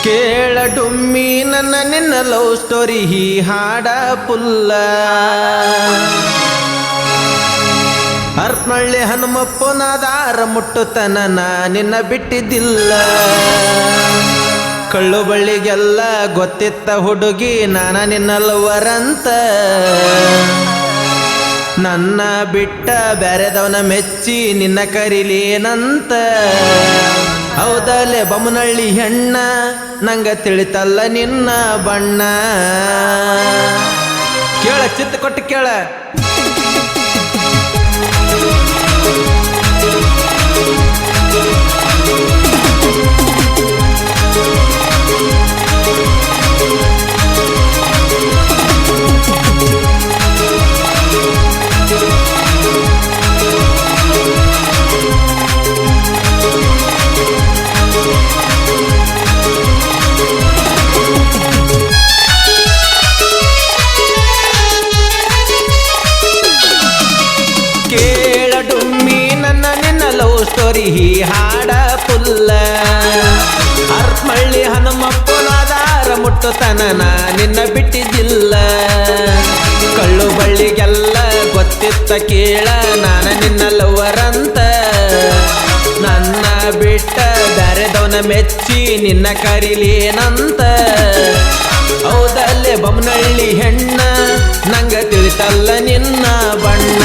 ಕೇಳ ಡುಮ್ಮಿ ನನ್ನ ನಿನ್ನ ಲವ್ ಸ್ಟೋರಿ ಹೀ ಹಾಡ ಪುಲ್ಲ ಹರಪನಹಳ್ಳಿ ಹನುಮಪ್ಪನಾದಾರ ಮುಟ್ಟುತನ ನಿನ್ನ ಬಿಟ್ಟಿದ್ದಿಲ್ಲ. ಕಳ್ಳು ಬಳ್ಳಿಗೆಲ್ಲ ಗೊತ್ತಿತ್ತ ಹುಡುಗಿ ನಾನ ನಿನ್ನ ಲವರಂತ. ನನ್ನ ಬಿಟ್ಟ ಬ್ಯಾರೆದವನ ಮೆಚ್ಚಿ ನಿನ್ನ ಕರಿಲೇನಂತ. ಹೌದಲ್ಲೇ ಬೊಮ್ಮನಹಳ್ಳಿ ಹೆಣ್ಣ ನಂಗ ತಿಳಿತಲ್ಲ ನಿನ್ನ ಬಣ್ಣ. ಕೇಳ ಚಿತ್ತ ಕೊಟ್ಟು ಕೇಳ. ಸ್ಟೋರಿ ಹೀ ಹಾಡ ಪುಲ್ಲ ಹರಪನಹಳ್ಳಿ ಹನುಮಪ್ಪನಾದಾರ ಮುಟ್ಟುತನ ನಿನ್ನ ಬಿಟ್ಟಿದ್ದಿಲ್ಲ. ಕಳ್ಳು ಬಳ್ಳಿಗೆಲ್ಲ ಗೊತ್ತಿತ್ತ ಕೇಳ ನಾನ ನಿನ್ನ ಲವರಂತ. ನನ್ನ ಬಿಟ್ಟ ಬ್ಯಾರೆದವನ ಮೆಚ್ಚಿ ನಿನ್ನ ಕರಿಲೇನಂತ. ಹೌದಲ್ಲೇ ಬೊಮ್ಮನಹಳ್ಳಿ ಹೆಣ್ಣ ನಂಗ ತಿಳಿತಲ್ಲ ನಿನ್ನ ಬಣ್ಣ.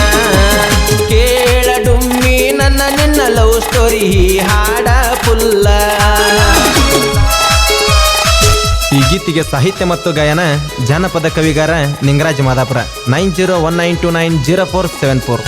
ಕೇಳ ಡುಮ್ಮಿ ನನ್ನ ನಿನ್ನ ಲವ್ ಸ್ಟೋರಿ ಹಾಡ ಪುಲ್ಲ. ಈ ಗೀತೆಗೆ ಸಾಹಿತ್ಯ ಮತ್ತು ಗಾಯನ ಜಾನಪದ ಕವಿಗಾರ ನಿಂಗರಾಜ ಮಾದಾಪುರ. 9019290474.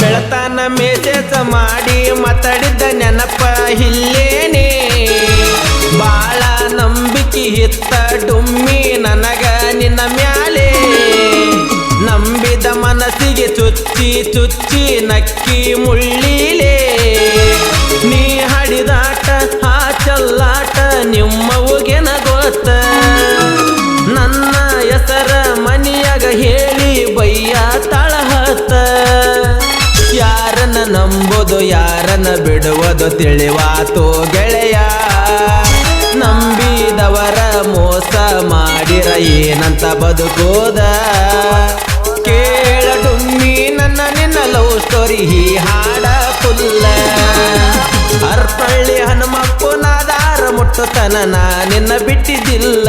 ಬೆಳತಾನ ಮೆಸೇಜ್ ಮಾಡಿ ಮಾತಾಡಿದ್ದ ನೆನಪ ಇಲ್ಲೇನೆ. ಬಾಳ ನಂಬಿಕೆ ಇತ್ತ ಡುಮ್ಮಿ ನನಗ ನಿನ್ನ ಮ್ಯಾಲೆ. ನಂಬಿದ ಮನಸ್ಸಿಗೆ ಚುಚ್ಚಿ ಚುಚ್ಚಿ ನಕ್ಕಿ ಮುಳ್ಳಿಲೆ. ನೀ ಹಾಡಿದಾಟ ಆ ಚಲ್ಲಾಟ ನಿಮ್ಮವ್ಗೆನ ಗೊತ್ತ. ನನ್ನ ಹೆಸರ ಮನಿಯಾಗ ಹೇಳಿ ಬಯ್ಯ ತಳಹತ್ತ. ಯಾರನ್ನ ನಂಬೋದು ಯಾರನ್ನ ಬಿಡುವುದು ತಿಳಿವಾತೋ ಗೆಳೆಯ. ನಂಬಿದವರ ಮೋಸ ಮಾಡಿರ ಏನಂತ ಬದುಕೋದ. ಕೇಳ ಡುಮ್ಮಿ ನನ್ನ ನಿನ್ನ ಲವ್ ಸ್ಟೋರಿ ಹೀ ಹಾಡ ಪುಲ್ಲ ಹರಪನಹಳ್ಳಿ ಹನುಮಪ್ಪನಾದಾರ ಮುಟ್ಟುತನ ನಿನ್ನ ಬಿಟ್ಟಿದ್ದಿಲ್ಲ.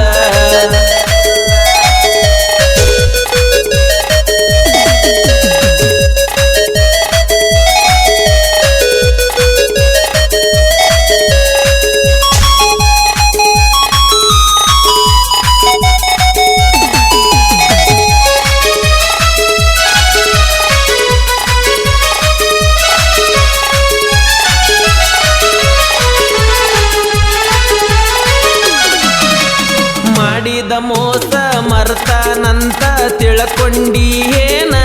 ಮಾಡಿದ ಮೋಸ ಮರ್ತಾನಂತ ತಿಳ್ಕೊಂಡೀನ.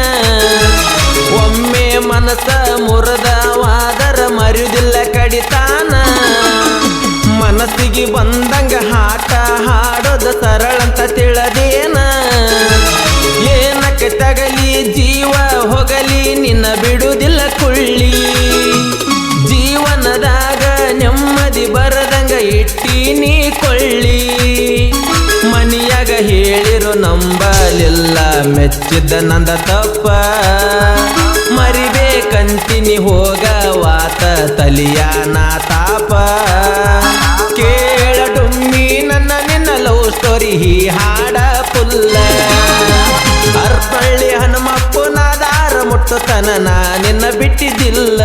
ಒಮ್ಮೆ ಮನಸ ಮುರಿದವಾದರ ಮರುದಿಲ್ಲ ಕಡಿತಾನ. ಮನಸ್ಸಿಗೆ ಬಂದಂಗ ಹಾಟ ಹಾಡೋದ ಸರಳಂತ ತಿಳದೇನ. ಏನಕ್ಕೆ ತಗಲಿ ಜೀವ ಹೋಗಲಿ ನಿನ್ನ ಬಿಡುವುದಿಲ್ಲ ಕುಳ್ಳಿ. ಜೀವನದಾಗ ನೆಮ್ಮದಿ ಬರದಂಗ ಇಟ್ಟೀನಿ ಕೊಳ್ಳಿ. ಮನಿಯಾಗ ಹೇಳಿರು ನಂಬಲಿಲ್ಲ ಮೆಚ್ಚಿದ್ದ ನಂದ ತಪ್ಪ. ಮರಿಬೇಕಂತೀನಿ ಹೋಗವಾತ ತಲಿಯ ನಾ ತಾಪ. ಕೇಳ ಡುಮ್ಮಿ ನನ್ನ ನಿನ್ನ ಲವ್ ಸ್ಟೋರಿ ಹಾಡ ಪುಲ್ಲ ಹರಪನಹಳ್ಳಿ ಹನುಮಪ್ಪನಾದಾರ ಮುಟ್ಟುತನ ನಿನ್ನ ಬಿಟ್ಟಿದ್ದಿಲ್ಲ.